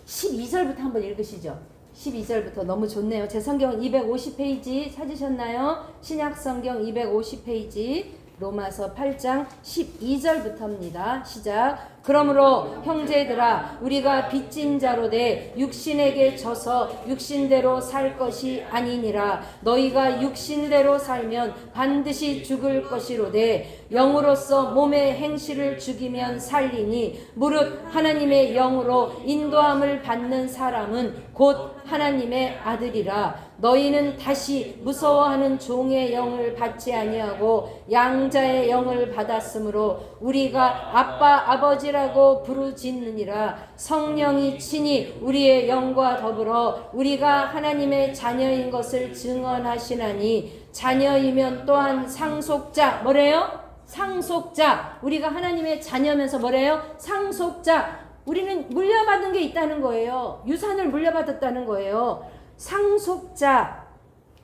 12절부터 한번 읽으시죠. 12절부터 너무 좋네요. 제 성경은 250페이지 찾으셨나요? 신약 성경 250페이지 로마서 8장 12절부터입니다. 시작. 그러므로 형제들아 우리가 빚진 자로 돼 육신에게 져서 육신대로 살 것이 아니니라. 너희가 육신대로 살면 반드시 죽을 것이로되 영으로서 몸의 행실을 죽이면 살리니 무릇 하나님의 영으로 인도함을 받는 사람은 곧 하나님의 아들이라. 너희는 다시 무서워하는 종의 영을 받지 아니하고 양자의 영을 받았으므로 우리가 아빠 아버지라고 부르짖느니라. 성령이 친히 우리의 영과 더불어 우리가 하나님의 자녀인 것을 증언하시나니 자녀이면 또한 상속자. 뭐래요? 상속자. 우리가 하나님의 자녀면서 뭐래요? 상속자. 우리는 물려받은 게 있다는 거예요. 유산을 물려받았다는 거예요. 상속자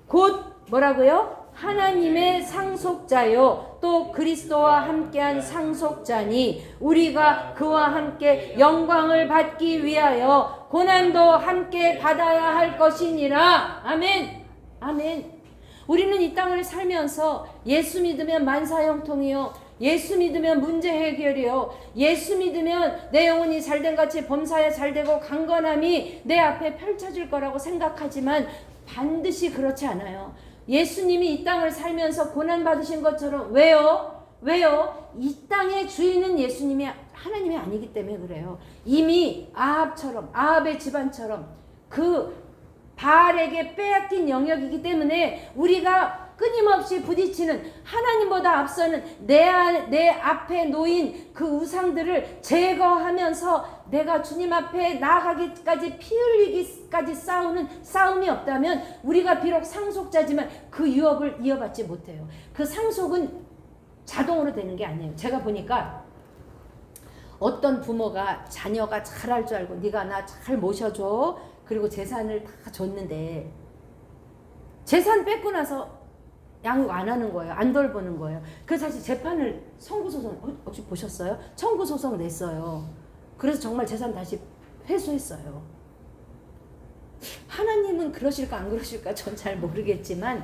곧 뭐라고요? 하나님의 상속자요 또 그리스도와 함께한 상속자니 우리가 그와 함께 영광을 받기 위하여 고난도 함께 받아야 할 것이니라. 아멘. 아멘. 우리는 이 땅을 살면서 예수 믿으면 만사형통이요, 예수 믿으면 문제 해결이요, 예수 믿으면 내 영혼이 잘된 같이 범사에 잘되고 강건함이 내 앞에 펼쳐질 거라고 생각하지만 반드시 그렇지 않아요. 예수님이 이 땅을 살면서 고난받으신 것처럼. 왜요? 이 땅의 주인은 예수님이 하나님이 아니기 때문에 그래요. 이미 아합처럼, 아합의 집안처럼 그 바알에게 빼앗긴 영역이기 때문에 우리가 끊임없이 부딪히는, 하나님보다 앞서는 내 앞에 놓인 그 우상들을 제거하면서 내가 주님 앞에 나아가기까지 피 흘리기까지 싸우는 싸움이 없다면 우리가 비록 상속자지만 그 유업을 이어받지 못해요. 그 상속은 자동으로 되는 게 아니에요. 제가 보니까 어떤 부모가 자녀가 잘할 줄 알고 네가 나 잘 모셔줘 그리고 재산을 다 줬는데 재산 뺏고 나서 양육 안 하는 거예요. 안 돌보는 거예요. 그래서 사실 재판을 청구소송 혹시 보셨어요? 청구소송 냈어요. 그래서 정말 재산 다시 회수했어요. 하나님은 그러실까 안 그러실까 전 잘 모르겠지만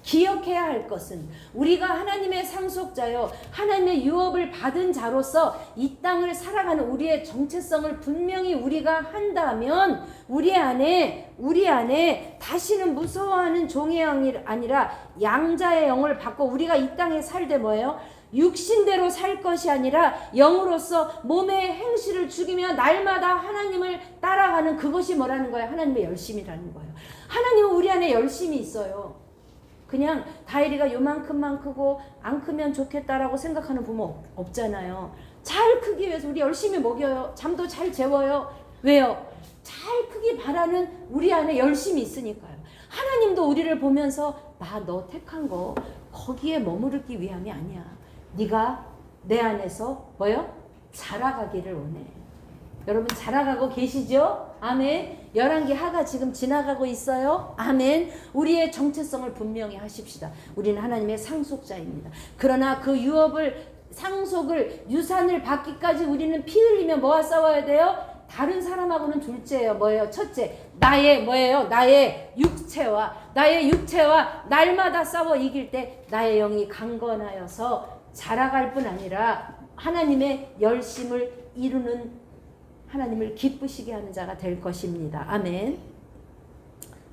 기억해야 할 것은 우리가 하나님의 상속자요 하나님의 유업을 받은 자로서 이 땅을 살아가는 우리의 정체성을 분명히 우리가 한다면 우리 안에 다시는 무서워하는 종의 영이 아니라 양자의 영을 받고 우리가 이 땅에 살 때 뭐예요? 육신대로 살 것이 아니라 영으로서 몸의 행실을 죽이며 날마다 하나님을 따라가는 그것이 뭐라는 거예요? 하나님의 열심이라는 거예요. 하나님은 우리 안에 열심이 있어요. 그냥 다혜리가 요만큼만 크고 안 크면 좋겠다라고 생각하는 부모 없잖아요. 잘 크기 위해서 우리 열심히 먹여요. 잠도 잘 재워요. 왜요? 잘 크기 바라는 우리 안에 열심이 있으니까요. 하나님도 우리를 보면서 나 너 택한 거 거기에 머무르기 위함이 아니야. 네가 내 안에서 뭐요? 자라가기를 원해. 여러분 자라가고 계시죠? 아멘. 11기 하가 지금 지나가고 있어요. 아멘. 우리의 정체성을 분명히 하십시다. 우리는 하나님의 상속자입니다. 그러나 그 유업을 상속을 유산을 받기까지 우리는 피 흘리며 뭐와 싸워야 돼요? 다른 사람하고는 둘째예요. 뭐예요? 첫째. 나의 뭐예요? 나의 육체와 날마다 싸워 이길 때 나의 영이 강건하여서 자라갈 뿐 아니라 하나님의 열심을 이루는 하나님을 기쁘시게 하는 자가 될 것입니다. 아멘.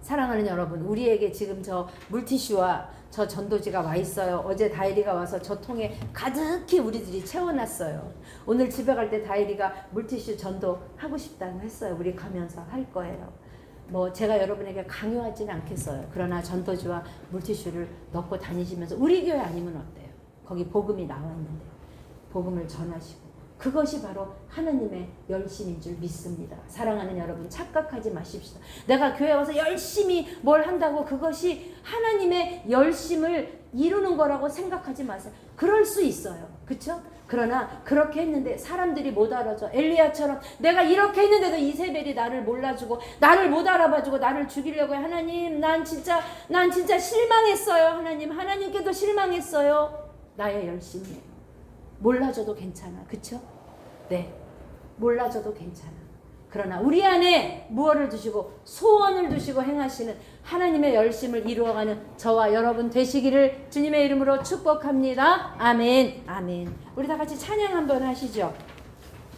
사랑하는 여러분, 우리에게 지금 저 물티슈와 저 전도지가 와 있어요. 어제 다혜리가 와서 저 통에 가득히 우리들이 채워놨어요. 오늘 집에 갈 때 다혜리가 물티슈 전도 하고 싶다고 했어요. 우리 가면서 할 거예요. 뭐 제가 여러분에게 강요하지는 않겠어요. 그러나 전도지와 물티슈를 넣고 다니시면서 우리 교회 아니면 어때요? 거기 복음이 나와 있는데 복음을 전하시고 그것이 바로 하나님의 열심인 줄 믿습니다. 사랑하는 여러분 착각하지 마십시다. 내가 교회 와서 열심히 뭘 한다고 그것이 하나님의 열심을 이루는 거라고 생각하지 마세요. 그럴 수 있어요. 그렇죠? 그러나 그렇게 했는데 사람들이 못 알아줘. 엘리야처럼 내가 이렇게 했는데도 이세벨이 나를 몰라주고 나를 못 알아봐주고 나를 죽이려고 해. 하나님 난 진짜 실망했어요. 하나님께도 실망했어요. 나의 열심이에요. 몰라줘도 괜찮아. 그쵸? 네. 몰라줘도 괜찮아. 그러나 우리 안에 무엇을 두시고 소원을 두시고 행하시는 하나님의 열심을 이루어가는 저와 여러분 되시기를 주님의 이름으로 축복합니다. 아멘. 아멘. 우리 다 같이 찬양 한번 하시죠.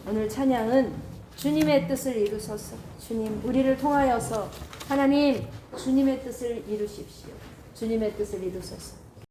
오늘 찬양은 주님의 뜻을 이루소서. 주님 우리를 통하여서 하나님 주님의 뜻을 이루십시오. 주님의 뜻을 이루소서.